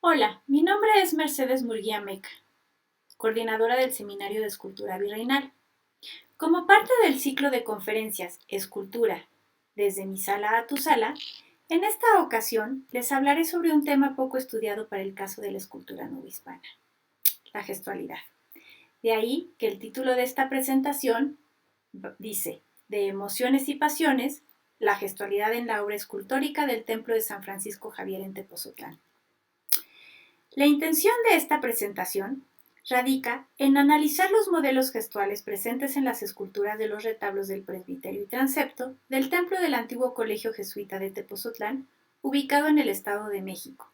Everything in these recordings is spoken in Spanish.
Hola, mi nombre es Mercedes Murguía Meca, coordinadora del Seminario de Escultura Virreinal. Como parte del ciclo de conferencias Escultura, desde mi sala a tu sala, en esta ocasión les hablaré sobre un tema poco estudiado para el caso de la escultura novohispana, la gestualidad. De ahí que el título de esta presentación dice, de emociones y pasiones, la gestualidad en la obra escultórica del Templo de San Francisco Javier en Tepoztlán. La intención de esta presentación radica en analizar los modelos gestuales presentes en las esculturas de los retablos del presbiterio y transepto del templo del antiguo colegio jesuita de Tepoztlán, ubicado en el Estado de México.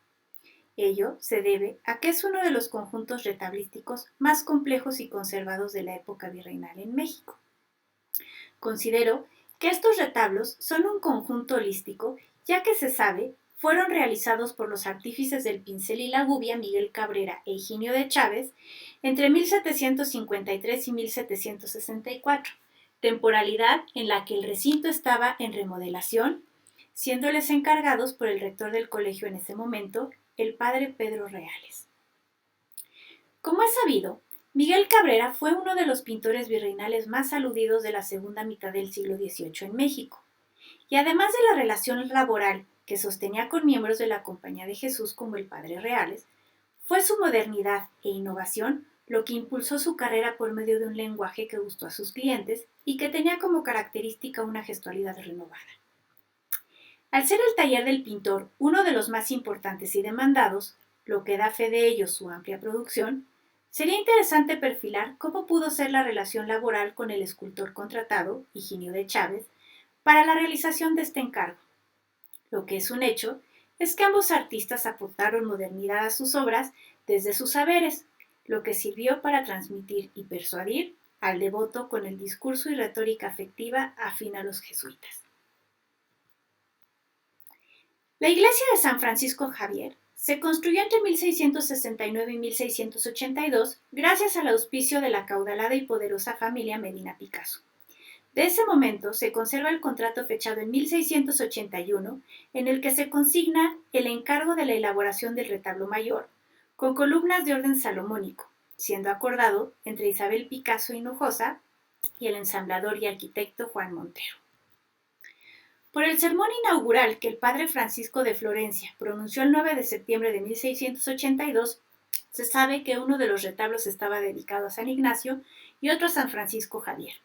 Ello se debe a que es uno de los conjuntos retablísticos más complejos y conservados de la época virreinal en México. Considero que estos retablos son un conjunto holístico, ya que se sabe fueron realizados por los artífices del pincel y la gubia Miguel Cabrera e Higinio de Chávez entre 1753 y 1764, temporalidad en la que el recinto estaba en remodelación, siéndoles encargados por el rector del colegio en ese momento, el padre Pedro Reales. Como es sabido, Miguel Cabrera fue uno de los pintores virreinales más aludidos de la segunda mitad del siglo XVIII en México, y además de la relación laboral que sostenía con miembros de la Compañía de Jesús como el Padre Reales, fue su modernidad e innovación lo que impulsó su carrera por medio de un lenguaje que gustó a sus clientes y que tenía como característica una gestualidad renovada. Al ser el taller del pintor uno de los más importantes y demandados, lo que da fe de ello su amplia producción, sería interesante perfilar cómo pudo ser la relación laboral con el escultor contratado, Higinio de Chávez, para la realización de este encargo. Lo que es un hecho es que ambos artistas aportaron modernidad a sus obras desde sus saberes, lo que sirvió para transmitir y persuadir al devoto con el discurso y retórica afectiva afín a los jesuitas. La iglesia de San Francisco Javier se construyó entre 1669 y 1682 gracias al auspicio de la acaudalada y poderosa familia Medina Picasso. De ese momento se conserva el contrato fechado en 1681, en el que se consigna el encargo de la elaboración del retablo mayor, con columnas de orden salomónico, siendo acordado entre Isabel Picasso Hinojosa y el ensamblador y arquitecto Juan Montero. Por el sermón inaugural que el padre Francisco de Florencia pronunció el 9 de septiembre de 1682, se sabe que uno de los retablos estaba dedicado a San Ignacio y otro a San Francisco Javier.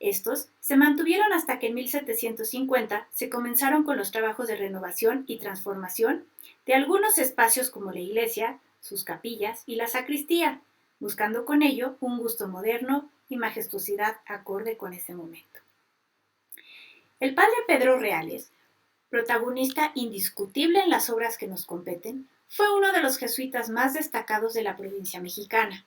Estos se mantuvieron hasta que en 1750 se comenzaron con los trabajos de renovación y transformación de algunos espacios como la iglesia, sus capillas y la sacristía, buscando con ello un gusto moderno y majestuosidad acorde con ese momento. El padre Pedro Reales, protagonista indiscutible en las obras que nos competen, fue uno de los jesuitas más destacados de la provincia mexicana.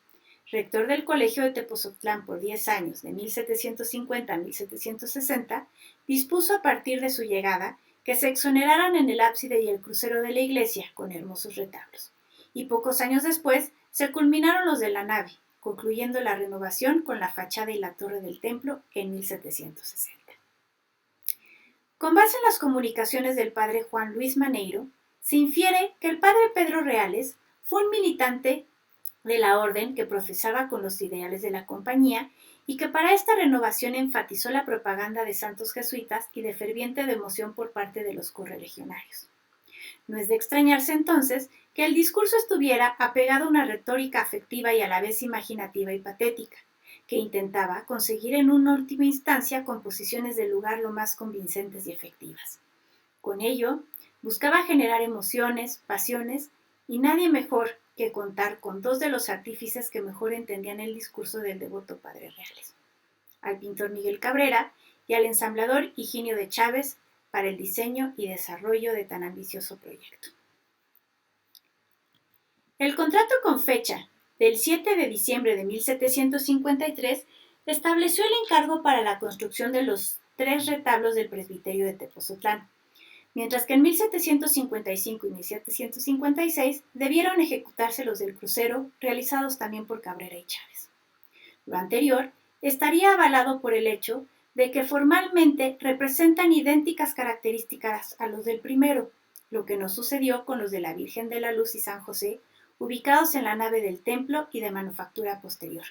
Rector del Colegio de Tepoztlán por 10 años, de 1750 a 1760, dispuso a partir de su llegada que se exoneraran en el ábside y el crucero de la iglesia con hermosos retablos. Y pocos años después se culminaron los de la nave, concluyendo la renovación con la fachada y la torre del templo en 1760. Con base en las comunicaciones del padre Juan Luis Maneiro, se infiere que el padre Pedro Reales fue un militante de la orden que profesaba con los ideales de la compañía y que para esta renovación enfatizó la propaganda de santos jesuitas y de ferviente devoción por parte de los correligionarios. No es de extrañarse entonces que el discurso estuviera apegado a una retórica afectiva y a la vez imaginativa y patética, que intentaba conseguir en una última instancia composiciones de lugar lo más convincentes y efectivas. Con ello, buscaba generar emociones, pasiones, y nadie mejor que contar con dos de los artífices que mejor entendían el discurso del devoto Padre Reales, al pintor Miguel Cabrera y al ensamblador Higinio de Chávez para el diseño y desarrollo de tan ambicioso proyecto. El contrato con fecha del 7 de diciembre de 1753 estableció el encargo para la construcción de los 3 retablos del presbiterio de Tepoztlán, mientras que en 1755 y 1756 debieron ejecutarse los del crucero, realizados también por Cabrera y Chávez. Lo anterior estaría avalado por el hecho de que formalmente representan idénticas características a los del primero, lo que no sucedió con los de la Virgen de la Luz y San José, ubicados en la nave del templo y de manufactura posterior.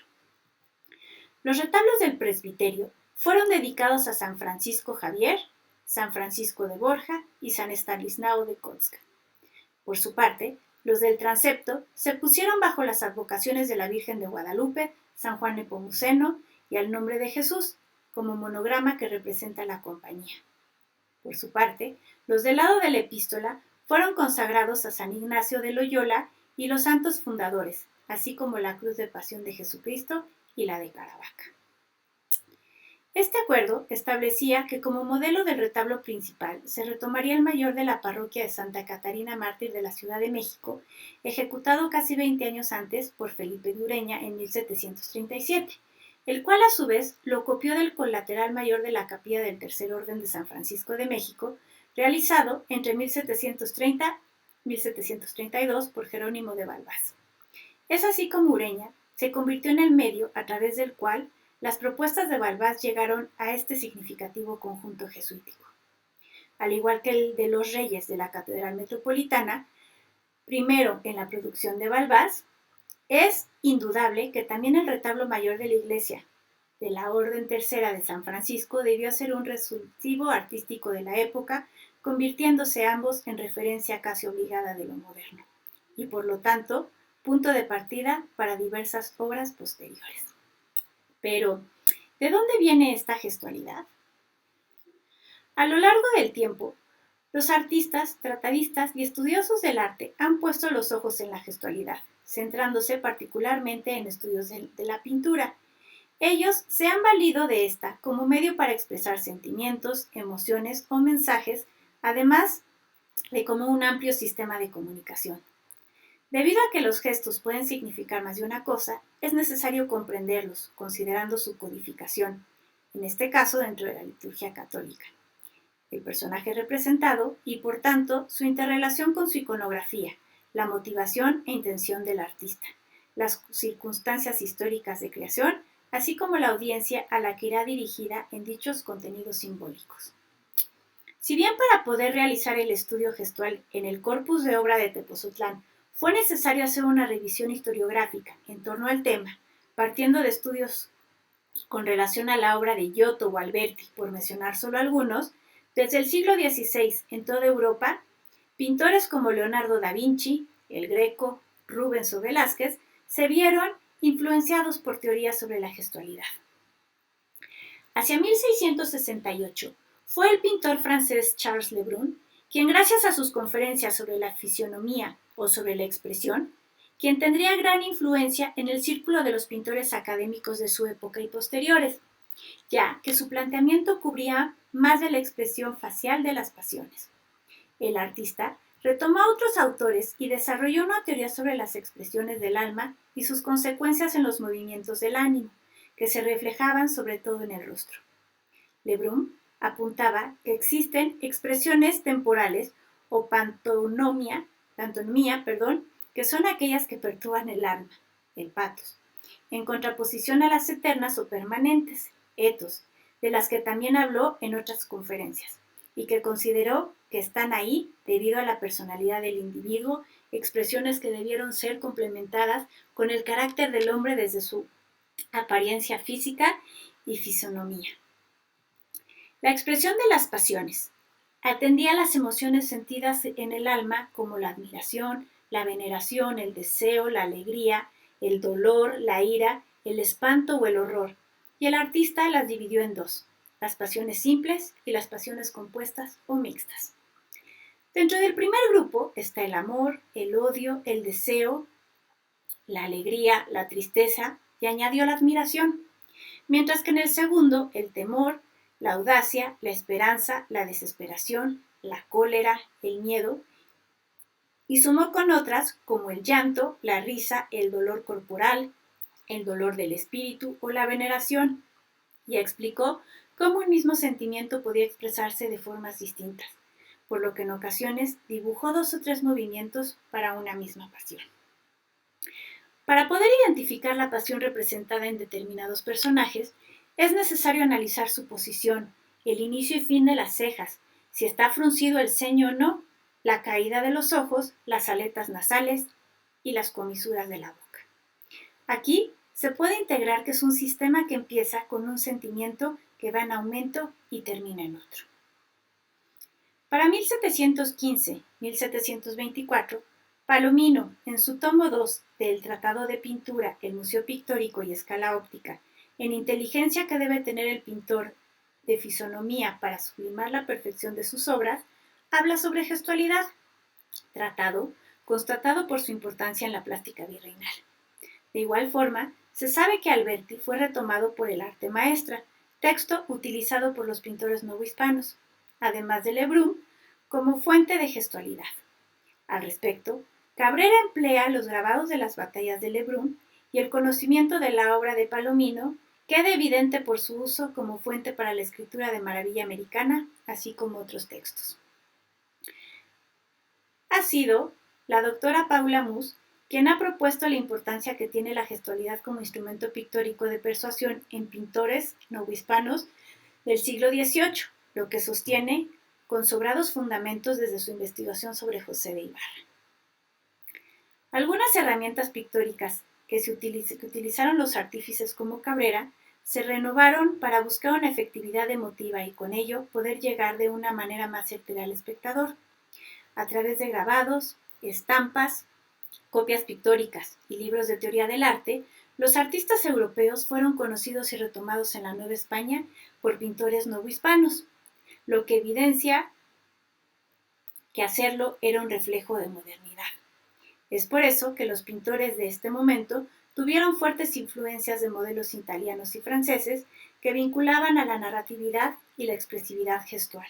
Los retablos del presbiterio fueron dedicados a San Francisco Javier, San Francisco de Borja y San Estanislao de Kotska. Por su parte, los del transepto se pusieron bajo las advocaciones de la Virgen de Guadalupe, San Juan Nepomuceno y al nombre de Jesús, como monograma que representa la compañía. Por su parte, los del lado de la epístola fueron consagrados a San Ignacio de Loyola y los santos fundadores, así como la cruz de pasión de Jesucristo y la de Caravaca. Este acuerdo establecía que como modelo del retablo principal se retomaría el mayor de la parroquia de Santa Catarina Mártir de la Ciudad de México, ejecutado casi 20 años antes por Felipe de Ureña en 1737, el cual a su vez lo copió del colateral mayor de la capilla del Tercer Orden de San Francisco de México, realizado entre 1730 y 1732 por Jerónimo de Balbás. Es así como Ureña se convirtió en el medio a través del cual las propuestas de Balbás llegaron a este significativo conjunto jesuítico. Al igual que el de los Reyes de la Catedral Metropolitana, primero en la producción de Balbás, es indudable que también el retablo mayor de la iglesia de la Orden Tercera de San Francisco debió ser un resultivo artístico de la época, convirtiéndose ambos en referencia casi obligada de lo moderno, y por lo tanto, punto de partida para diversas obras posteriores. Pero, ¿de dónde viene esta gestualidad? A lo largo del tiempo, los artistas, tratadistas y estudiosos del arte han puesto los ojos en la gestualidad, centrándose particularmente en estudios de la pintura. Ellos se han valido de esta como medio para expresar sentimientos, emociones o mensajes, además de como un amplio sistema de comunicación. Debido a que los gestos pueden significar más de una cosa, es necesario comprenderlos, considerando su codificación, en este caso dentro de la liturgia católica, el personaje representado y, por tanto, su interrelación con su iconografía, la motivación e intención del artista, las circunstancias históricas de creación, así como la audiencia a la que irá dirigida en dichos contenidos simbólicos. Si bien para poder realizar el estudio gestual en el corpus de obra de Tepoztlán fue necesario hacer una revisión historiográfica en torno al tema, partiendo de estudios con relación a la obra de Giotto o Alberti, por mencionar solo algunos, desde el siglo XVI en toda Europa, pintores como Leonardo da Vinci, el Greco, Rubens o Velázquez se vieron influenciados por teorías sobre la gestualidad. Hacia 1668 fue el pintor francés Charles Le Brun quien, gracias a sus conferencias sobre la fisionomía o sobre la expresión, quien tendría gran influencia en el círculo de los pintores académicos de su época y posteriores, ya que su planteamiento cubría más de la expresión facial de las pasiones. El artista retomó a otros autores y desarrolló una teoría sobre las expresiones del alma y sus consecuencias en los movimientos del ánimo, que se reflejaban sobre todo en el rostro. Le Brun apuntaba que existen expresiones temporales o pantonomía, que son aquellas que perturban el alma, el patos, en contraposición a las eternas o permanentes, etos, de las que también habló en otras conferencias, y que consideró que están ahí debido a la personalidad del individuo, expresiones que debieron ser complementadas con el carácter del hombre desde su apariencia física y fisonomía. La expresión de las pasiones atendía a las emociones sentidas en el alma como la admiración, la veneración, el deseo, la alegría, el dolor, la ira, el espanto o el horror, y el artista las dividió en dos, las pasiones simples y las pasiones compuestas o mixtas. Dentro del primer grupo está el amor, el odio, el deseo, la alegría, la tristeza, y añadió la admiración, mientras que en el segundo el temor, la audacia, la esperanza, la desesperación, la cólera, el miedo, y sumó con otras como el llanto, la risa, el dolor corporal, el dolor del espíritu o la veneración, y explicó cómo un mismo sentimiento podía expresarse de formas distintas, por lo que en ocasiones dibujó 2 o 3 movimientos para una misma pasión. Para poder identificar la pasión representada en determinados personajes, es necesario analizar su posición, el inicio y fin de las cejas, si está fruncido el ceño o no, la caída de los ojos, las aletas nasales y las comisuras de la boca. Aquí se puede integrar que es un sistema que empieza con un sentimiento que va en aumento y termina en otro. Para 1715-1724, Palomino, en su tomo 2 del Tratado de Pintura, el Museo Pictórico y Escala Óptica, en inteligencia que debe tener el pintor de fisonomía para sublimar la perfección de sus obras, habla sobre gestualidad, tratado constatado por su importancia en la plástica virreinal. De igual forma, se sabe que Alberti fue retomado por el arte maestra, texto utilizado por los pintores novohispanos, además de Lebrun, como fuente de gestualidad. Al respecto, Cabrera emplea los grabados de las batallas de Lebrun y el conocimiento de la obra de Palomino queda evidente por su uso como fuente para la escritura de Maravilla Americana, así como otros textos. Ha sido la doctora Paula Mus quien ha propuesto la importancia que tiene la gestualidad como instrumento pictórico de persuasión en pintores novohispanos del siglo XVIII, lo que sostiene con sobrados fundamentos desde su investigación sobre José de Ibarra. Algunas herramientas pictóricas que utilizaron los artífices como Cabrera se renovaron para buscar una efectividad emotiva y con ello poder llegar de una manera más certera al espectador, a través de grabados, estampas, copias pictóricas y libros de teoría del arte. Los artistas europeos fueron conocidos y retomados en la Nueva España por pintores novohispanos, lo que evidencia que hacerlo era un reflejo de modernidad. Es por eso que los pintores de este momento tuvieron fuertes influencias de modelos italianos y franceses que vinculaban a la narratividad y la expresividad gestual.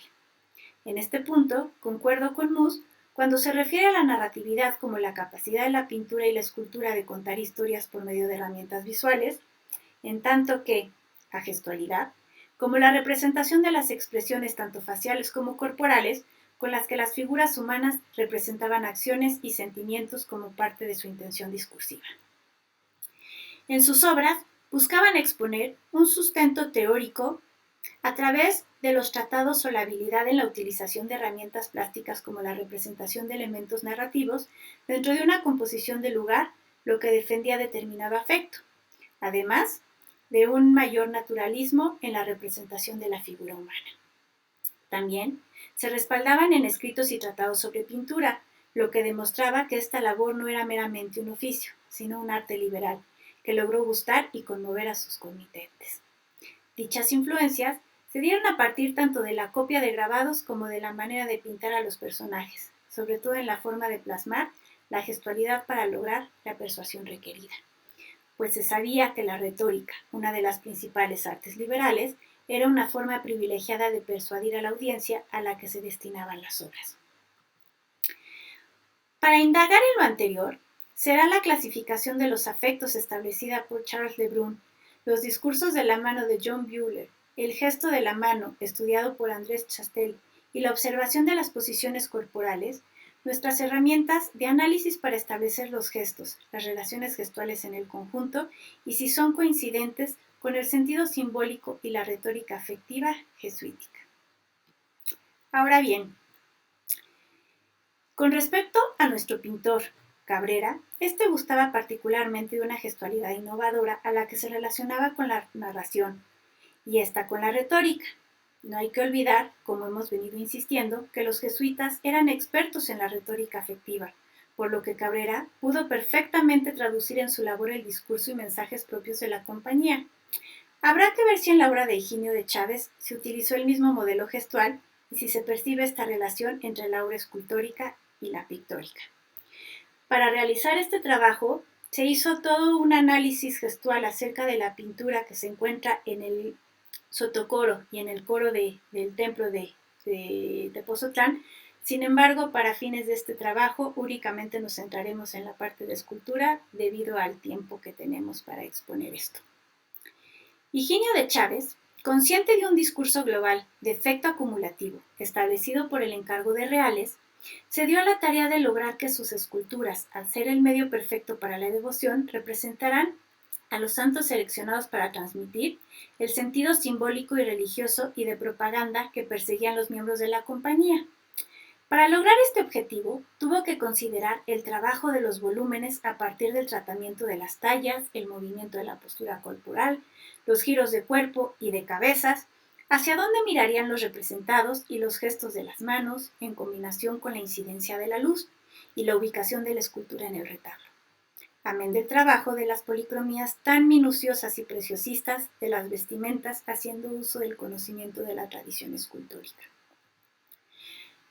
En este punto, concuerdo con Mus cuando se refiere a la narratividad como la capacidad de la pintura y la escultura de contar historias por medio de herramientas visuales, en tanto que a gestualidad como la representación de las expresiones tanto faciales como corporales con las que las figuras humanas representaban acciones y sentimientos como parte de su intención discursiva. En sus obras buscaban exponer un sustento teórico a través de los tratados o la habilidad en la utilización de herramientas plásticas como la representación de elementos narrativos dentro de una composición de lugar, lo que defendía determinado afecto, además de un mayor naturalismo en la representación de la figura humana. También se respaldaban en escritos y tratados sobre pintura, lo que demostraba que esta labor no era meramente un oficio, sino un arte liberal, que logró gustar y conmover a sus comitentes. Dichas influencias se dieron a partir tanto de la copia de grabados como de la manera de pintar a los personajes, sobre todo en la forma de plasmar la gestualidad para lograr la persuasión requerida. Pues se sabía que la retórica, una de las principales artes liberales, era una forma privilegiada de persuadir a la audiencia a la que se destinaban las obras. Para indagar en lo anterior, será la clasificación de los afectos establecida por Charles Lebrun, los discursos de la mano de John Buehler, el gesto de la mano, estudiado por Andrés Chastel, y la observación de las posiciones corporales, nuestras herramientas de análisis para establecer los gestos, las relaciones gestuales en el conjunto y si son coincidentes con el sentido simbólico y la retórica afectiva jesuítica. Ahora bien, con respecto a nuestro pintor Cabrera, este gustaba particularmente de una gestualidad innovadora a la que se relacionaba con la narración y esta con la retórica. No hay que olvidar, como hemos venido insistiendo, que los jesuitas eran expertos en la retórica afectiva, por lo que Cabrera pudo perfectamente traducir en su labor el discurso y mensajes propios de la compañía. Habrá que ver si en la obra de Higinio de Chávez se utilizó el mismo modelo gestual y si se percibe esta relación entre la obra escultórica y la pictórica. Para realizar este trabajo, se hizo todo un análisis gestual acerca de la pintura que se encuentra en el sotocoro y en el coro del templo de Tepozotlán. Sin embargo, para fines de este trabajo, únicamente nos centraremos en la parte de escultura debido al tiempo que tenemos para exponer esto. Higinio de Chávez, consciente de un discurso global de efecto acumulativo establecido por el encargo de Reales, se dio a la tarea de lograr que sus esculturas, al ser el medio perfecto para la devoción, representaran a los santos seleccionados para transmitir el sentido simbólico y religioso y de propaganda que perseguían los miembros de la compañía. Para lograr este objetivo, tuvo que considerar el trabajo de los volúmenes a partir del tratamiento de las tallas, el movimiento de la postura corporal, los giros de cuerpo y de cabezas, hacia dónde mirarían los representados y los gestos de las manos en combinación con la incidencia de la luz y la ubicación de la escultura en el retablo. Amén del trabajo de las policromías tan minuciosas y preciosistas de las vestimentas, haciendo uso del conocimiento de la tradición escultórica.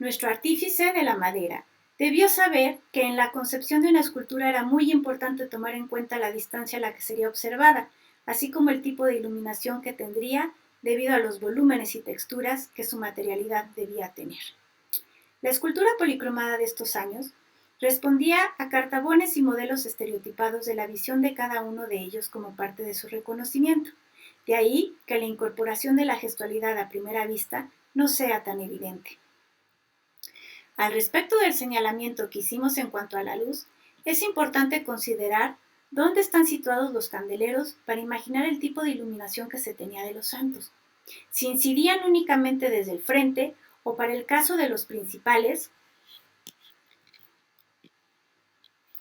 Nuestro artífice de la madera debió saber que en la concepción de una escultura era muy importante tomar en cuenta la distancia a la que sería observada, así como el tipo de iluminación que tendría debido a los volúmenes y texturas que su materialidad debía tener. La escultura policromada de estos años respondía a cartabones y modelos estereotipados de la visión de cada uno de ellos como parte de su reconocimiento. De ahí que la incorporación de la gestualidad a primera vista no sea tan evidente. Al respecto del señalamiento que hicimos en cuanto a la luz, es importante considerar dónde están situados los candeleros para imaginar el tipo de iluminación que se tenía de los santos. Si incidían únicamente desde el frente o para el caso de los principales,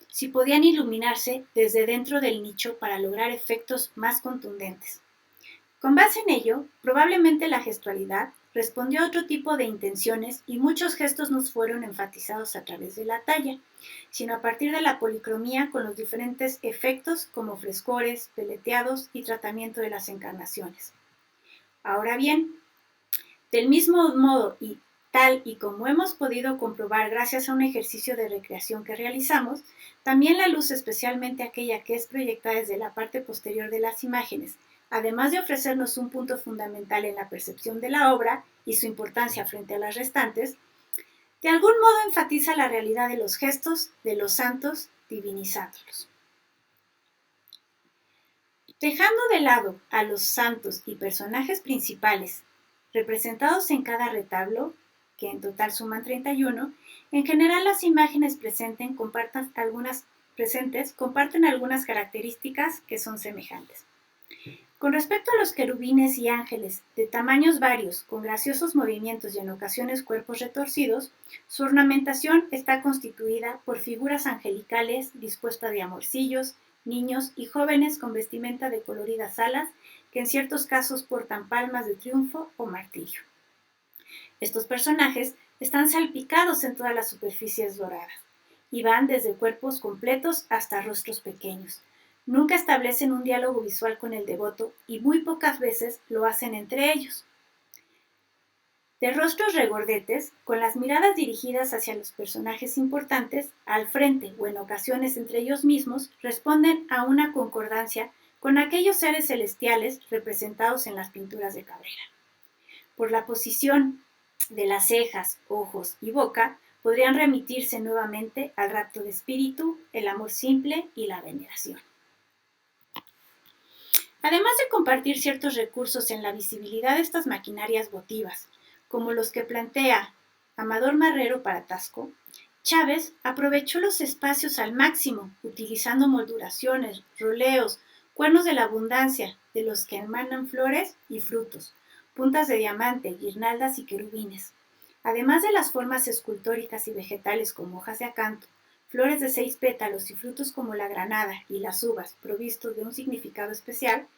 si podían iluminarse desde dentro del nicho para lograr efectos más contundentes. Con base en ello, probablemente la gestualidad respondió a otro tipo de intenciones y muchos gestos no fueron enfatizados a través de la talla, sino a partir de la policromía con los diferentes efectos como frescores, peleteados y tratamiento de las encarnaciones. Ahora bien, del mismo modo y tal y como hemos podido comprobar gracias a un ejercicio de recreación que realizamos, también la luz, especialmente aquella que es proyectada desde la parte posterior de las imágenes, además de ofrecernos un punto fundamental en la percepción de la obra y su importancia frente a las restantes, de algún modo enfatiza la realidad de los gestos de los santos, divinizándolos. Dejando de lado a los santos y personajes principales representados en cada retablo, que en total suman 31, en general las imágenes comparten algunas características que son semejantes. Con respecto a los querubines y ángeles, de tamaños varios, con graciosos movimientos y en ocasiones cuerpos retorcidos, su ornamentación está constituida por figuras angelicales dispuestas de amorcillos, niños y jóvenes con vestimenta de coloridas alas que en ciertos casos portan palmas de triunfo o martirio. Estos personajes están salpicados en todas las superficies doradas y van desde cuerpos completos hasta rostros pequeños. Nunca establecen un diálogo visual con el devoto y muy pocas veces lo hacen entre ellos. De rostros regordetes, con las miradas dirigidas hacia los personajes importantes, al frente o en ocasiones entre ellos mismos, responden a una concordancia con aquellos seres celestiales representados en las pinturas de Cabrera. Por la posición de las cejas, ojos y boca, podrían remitirse nuevamente al rapto de espíritu, el amor simple y la veneración. Además de compartir ciertos recursos en la visibilidad de estas maquinarias votivas, como los que plantea Amador Marrero para Tasco, Chávez aprovechó los espacios al máximo, utilizando molduraciones, roleos, cuernos de la abundancia, de los que emanan flores y frutos, puntas de diamante, guirnaldas y querubines, además de las formas escultóricas y vegetales como hojas de acanto, flores de 6 pétalos y frutos como la granada y las uvas, provistos de un significado especial,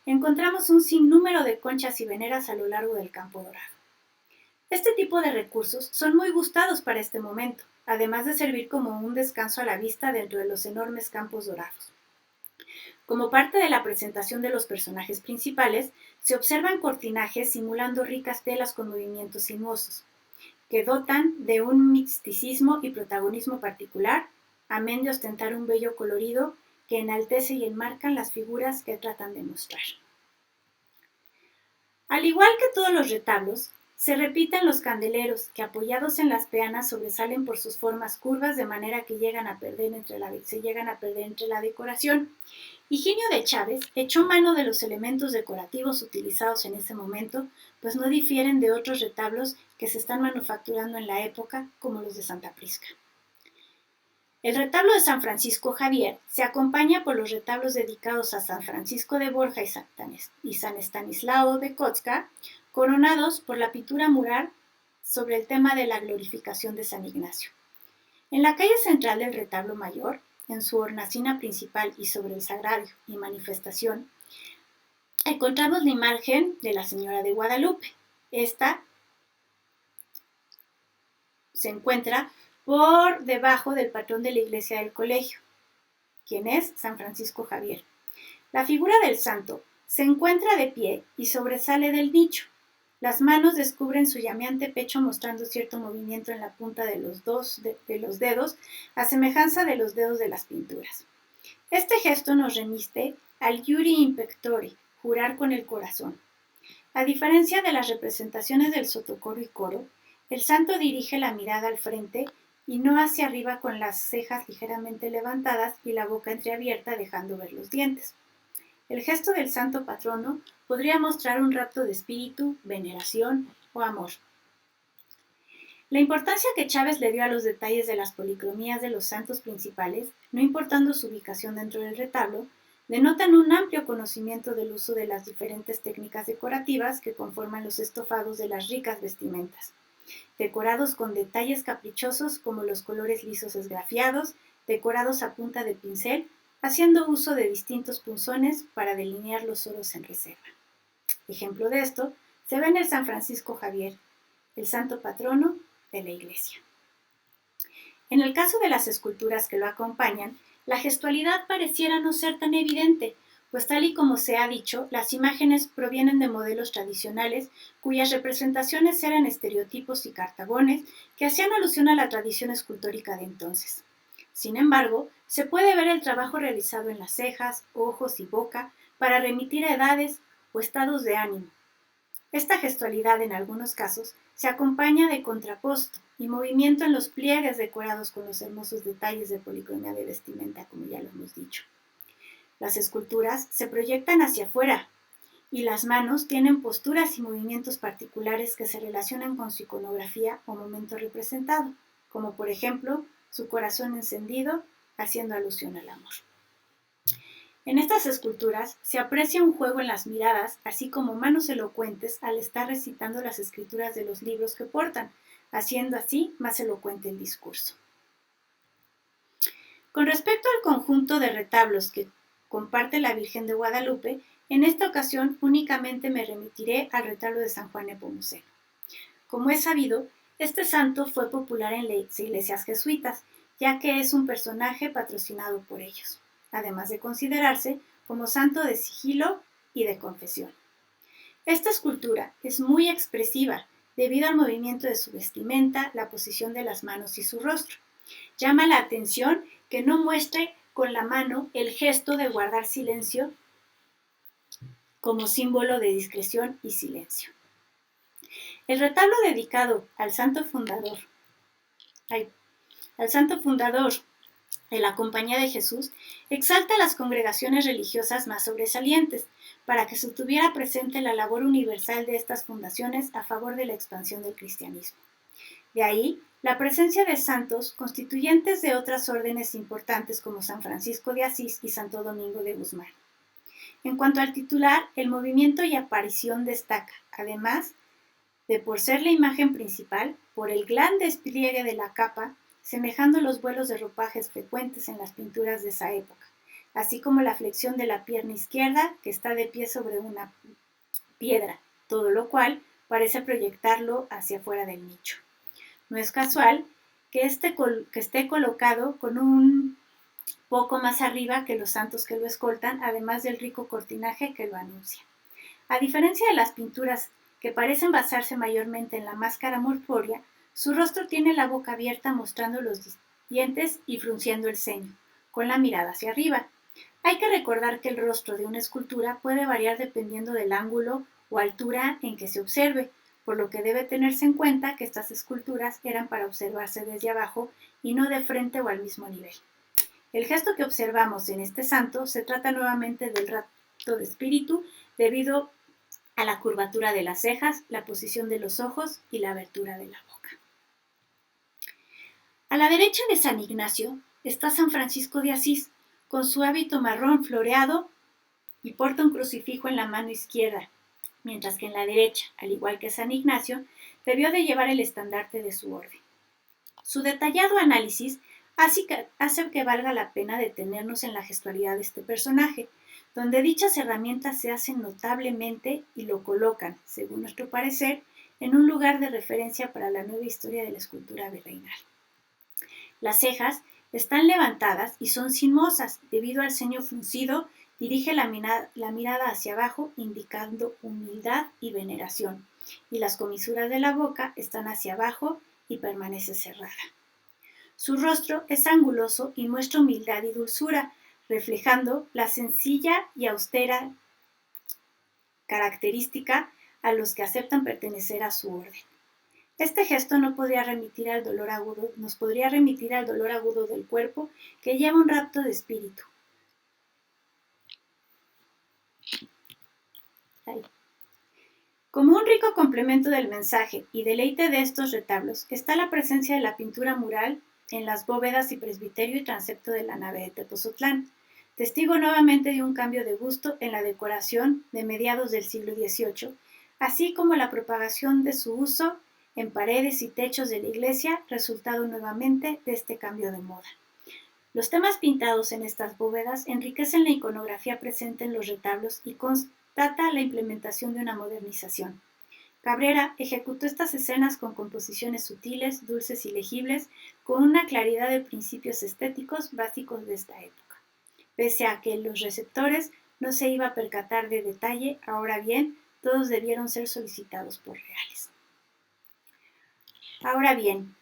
encontramos un sinnúmero de conchas y veneras a lo largo del campo dorado. Este tipo de recursos son muy gustados para este momento, además de servir como un descanso a la vista dentro de los enormes campos dorados. Como parte de la presentación de los personajes principales, se observan cortinajes simulando ricas telas con movimientos sinuosos, que dotan de un misticismo y protagonismo particular, amén de ostentar un bello colorido que enaltece y enmarcan las figuras que tratan de mostrar. Al igual que todos los retablos, se repiten los candeleros que apoyados en las peanas sobresalen por sus formas curvas de manera que se llegan a perder entre la decoración. Higinio de Chávez echó mano de los elementos decorativos utilizados en ese momento, pues no difieren de otros retablos que se están manufacturando en la época, como los de Santa Prisca. El retablo de San Francisco Javier se acompaña por los retablos dedicados a San Francisco de Borja y San Estanislao de Kostka, coronados por la pintura mural sobre el tema de la glorificación de San Ignacio. En la calle central del retablo mayor, en su hornacina principal y sobre el sagrario y manifestación, encontramos la imagen de la Señora de Guadalupe. Esta se encuentra por debajo del patrón de la iglesia del colegio, quien es San Francisco Javier. La figura del santo se encuentra de pie y sobresale del nicho. Las manos descubren su llameante pecho mostrando cierto movimiento en la punta de los dedos, a semejanza de los dedos de las pinturas. Este gesto nos remite al iuri in pectore, jurar con el corazón. A diferencia de las representaciones del sotocoro y coro, el santo dirige la mirada al frente y no hacia arriba con las cejas ligeramente levantadas y la boca entreabierta dejando ver los dientes. El gesto del santo patrono podría mostrar un rapto de espíritu, veneración o amor. La importancia que Chávez le dio a los detalles de las policromías de los santos principales, no importando su ubicación dentro del retablo, denotan un amplio conocimiento del uso de las diferentes técnicas decorativas que conforman los estofados de las ricas vestimentas, decorados con detalles caprichosos como los colores lisos esgrafiados, decorados a punta de pincel, haciendo uso de distintos punzones para delinear los oros en reserva. Ejemplo de esto se ve en el San Francisco Javier, el santo patrono de la Iglesia. En el caso de las esculturas que lo acompañan, la gestualidad pareciera no ser tan evidente, pues tal y como se ha dicho, las imágenes provienen de modelos tradicionales cuyas representaciones eran estereotipos y cartabones que hacían alusión a la tradición escultórica de entonces. Sin embargo, se puede ver el trabajo realizado en las cejas, ojos y boca para remitir a edades o estados de ánimo. Esta gestualidad, en algunos casos, se acompaña de contraposto y movimiento en los pliegues decorados con los hermosos detalles de policromía de vestimenta, como ya lo hemos dicho. Las esculturas se proyectan hacia afuera y las manos tienen posturas y movimientos particulares que se relacionan con su iconografía o momento representado, como por ejemplo su corazón encendido, haciendo alusión al amor. En estas esculturas se aprecia un juego en las miradas, así como manos elocuentes al estar recitando las escrituras de los libros que portan, haciendo así más elocuente el discurso. Con respecto al conjunto de retablos que comparte la Virgen de Guadalupe, en esta ocasión únicamente me remitiré al retablo de San Juan Nepomuceno. Como es sabido, este santo fue popular en las iglesias jesuitas, ya que es un personaje patrocinado por ellos, además de considerarse como santo de sigilo y de confesión. Esta escultura es muy expresiva debido al movimiento de su vestimenta, la posición de las manos y su rostro. Llama la atención que no muestre con la mano el gesto de guardar silencio como símbolo de discreción y silencio. El retablo dedicado al santo fundador de la Compañía de Jesús exalta las congregaciones religiosas más sobresalientes para que se tuviera presente la labor universal de estas fundaciones a favor de la expansión del cristianismo. De ahí la presencia de santos constituyentes de otras órdenes importantes como San Francisco de Asís y Santo Domingo de Guzmán. En cuanto al titular, el movimiento y aparición destaca, además de por ser la imagen principal, por el gran despliegue de la capa, semejando los vuelos de ropajes frecuentes en las pinturas de esa época, así como la flexión de la pierna izquierda que está de pie sobre una piedra, todo lo cual parece proyectarlo hacia afuera del nicho. No es casual que esté colocado con un poco más arriba que los santos que lo escoltan, además del rico cortinaje que lo anuncia. A diferencia de las pinturas que parecen basarse mayormente en la máscara mortuoria, su rostro tiene la boca abierta mostrando los dientes y frunciendo el ceño, con la mirada hacia arriba. Hay que recordar que el rostro de una escultura puede variar dependiendo del ángulo o altura en que se observe, por lo que debe tenerse en cuenta que estas esculturas eran para observarse desde abajo y no de frente o al mismo nivel. El gesto que observamos en este santo se trata nuevamente del rapto de espíritu debido a la curvatura de las cejas, la posición de los ojos y la abertura de la boca. A la derecha de San Ignacio está San Francisco de Asís, con su hábito marrón floreado y porta un crucifijo en la mano izquierda, mientras que en la derecha, al igual que San Ignacio, debió de llevar el estandarte de su orden. Su detallado análisis hace que valga la pena detenernos en la gestualidad de este personaje, donde dichas herramientas se hacen notablemente y lo colocan, según nuestro parecer, en un lugar de referencia para la nueva historia de la escultura virreinal. Las cejas están levantadas y son sinuosas, debido al ceño fruncido, dirige la mirada hacia abajo, indicando humildad y veneración, y las comisuras de la boca están hacia abajo y permanece cerrada. Su rostro es anguloso y muestra humildad y dulzura, reflejando la sencilla y austera característica a los que aceptan pertenecer a su orden. Este gesto nos podría remitir al dolor agudo del cuerpo que lleva un rapto de espíritu. Como un rico complemento del mensaje y deleite de estos retablos está la presencia de la pintura mural en las bóvedas y presbiterio y transepto de la nave de Tepozotlán, testigo nuevamente de un cambio de gusto en la decoración de mediados del siglo XVIII, así como la propagación de su uso en paredes y techos de la iglesia, resultado nuevamente de este cambio de moda. Los temas pintados en estas bóvedas enriquecen la iconografía presente en los retablos y constata la implementación de una modernización. Cabrera ejecutó estas escenas con composiciones sutiles, dulces y legibles, con una claridad de principios estéticos básicos de esta época. Pese a que los receptores no se iba a percatar de detalle, ahora bien, todos debieron ser solicitados por reales. Ahora bien,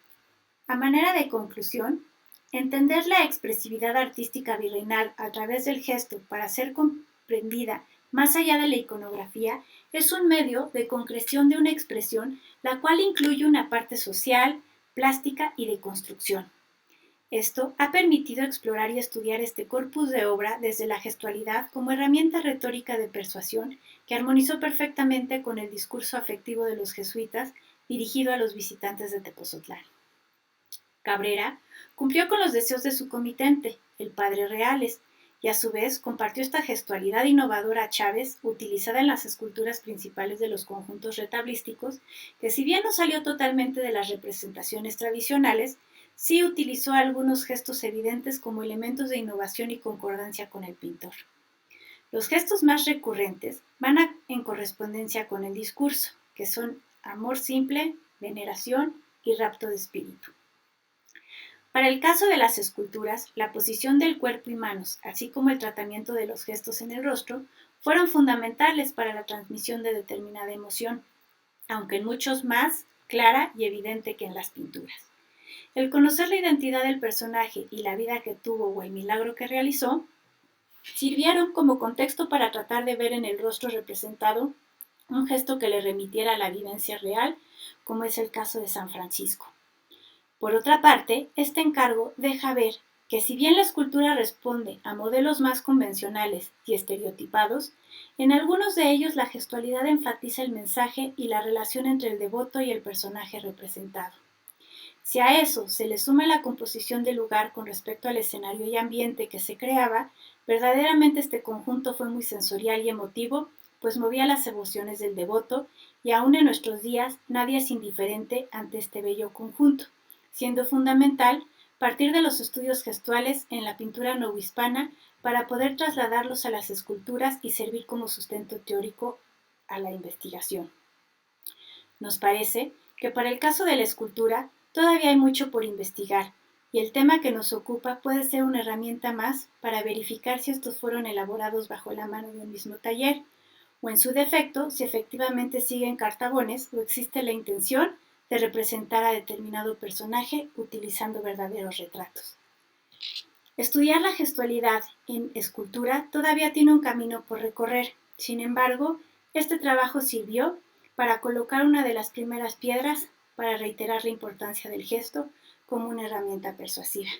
a manera de conclusión, entender la expresividad artística virreinal a través del gesto para ser comprendida más allá de la iconografía es un medio de concreción de una expresión la cual incluye una parte social, plástica y de construcción. Esto ha permitido explorar y estudiar este corpus de obra desde la gestualidad como herramienta retórica de persuasión que armonizó perfectamente con el discurso afectivo de los jesuitas dirigido a los visitantes de Tepozotlán. Cabrera cumplió con los deseos de su comitente, el padre Reales, y a su vez compartió esta gestualidad innovadora a Chávez, utilizada en las esculturas principales de los conjuntos retablísticos, que si bien no salió totalmente de las representaciones tradicionales, sí utilizó algunos gestos evidentes como elementos de innovación y concordancia con el pintor. Los gestos más recurrentes van en correspondencia con el discurso, que son amor simple, veneración y rapto de espíritu. Para el caso de las esculturas, la posición del cuerpo y manos, así como el tratamiento de los gestos en el rostro, fueron fundamentales para la transmisión de determinada emoción, aunque en muchos más clara y evidente que en las pinturas. El conocer la identidad del personaje y la vida que tuvo o el milagro que realizó, sirvieron como contexto para tratar de ver en el rostro representado un gesto que le remitiera a la vivencia real, como es el caso de San Francisco. Por otra parte, este encargo deja ver que si bien la escultura responde a modelos más convencionales y estereotipados, en algunos de ellos la gestualidad enfatiza el mensaje y la relación entre el devoto y el personaje representado. Si a eso se le suma la composición del lugar con respecto al escenario y ambiente que se creaba, verdaderamente este conjunto fue muy sensorial y emotivo, pues movía las emociones del devoto y aún en nuestros días nadie es indiferente ante este bello conjunto, siendo fundamental partir de los estudios gestuales en la pintura novohispana para poder trasladarlos a las esculturas y servir como sustento teórico a la investigación. Nos parece que para el caso de la escultura todavía hay mucho por investigar y el tema que nos ocupa puede ser una herramienta más para verificar si estos fueron elaborados bajo la mano de un mismo taller o en su defecto si efectivamente siguen cartabones o existe la intención de representar a determinado personaje utilizando verdaderos retratos. Estudiar la gestualidad en escultura todavía tiene un camino por recorrer. Sin embargo, este trabajo sirvió para colocar una de las primeras piedras para reiterar la importancia del gesto como una herramienta persuasiva.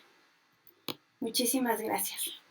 Muchísimas gracias.